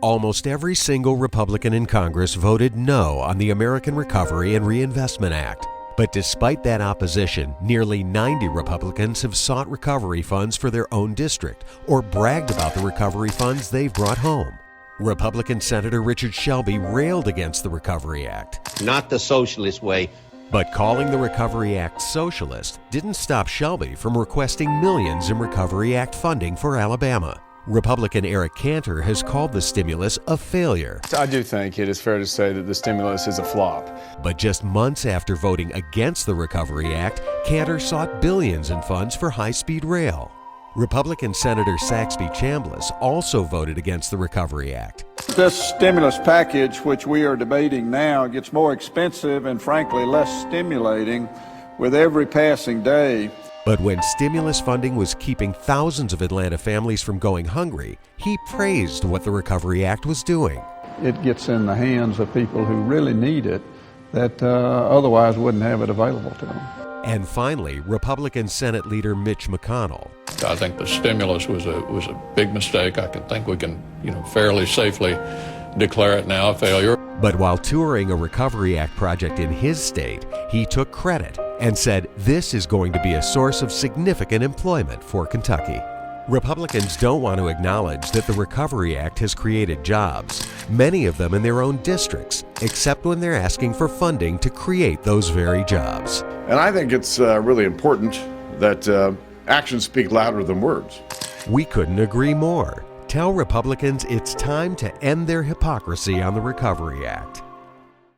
Almost every single Republican in Congress voted no on the American Recovery and Reinvestment Act. But despite that opposition, nearly 90 Republicans have sought recovery funds for their own district or bragged about the recovery funds they've brought home. Republican Senator Richard Shelby railed against the Recovery Act. Not the socialist way. But calling the Recovery Act socialist didn't stop Shelby from requesting millions in Recovery Act funding for Alabama. Republican Eric Cantor has called the stimulus a failure. I do think it is fair to say that the stimulus is a flop. But just months after voting against the Recovery Act, Cantor sought billions in funds for high-speed rail. Republican Senator Saxby Chambliss also voted against the Recovery Act. This stimulus package, which we are debating now, gets more expensive and frankly less stimulating with every passing day. But when stimulus funding was keeping thousands of Atlanta families from going hungry, he praised what the Recovery Act was doing. It gets in the hands of people who really need it that otherwise wouldn't have it available to them. And finally, Republican Senate Leader Mitch McConnell. I think the stimulus was a big mistake. I think we can, fairly safely declare it now a failure. But while touring a Recovery Act project in his state, he took credit and said this is going to be a source of significant employment for Kentucky. Republicans don't want to acknowledge that the Recovery Act has created jobs, many of them in their own districts, except when they're asking for funding to create those very jobs. And I think it's really important that actions speak louder than words. We couldn't agree more. Tell Republicans it's time to end their hypocrisy on the Recovery Act.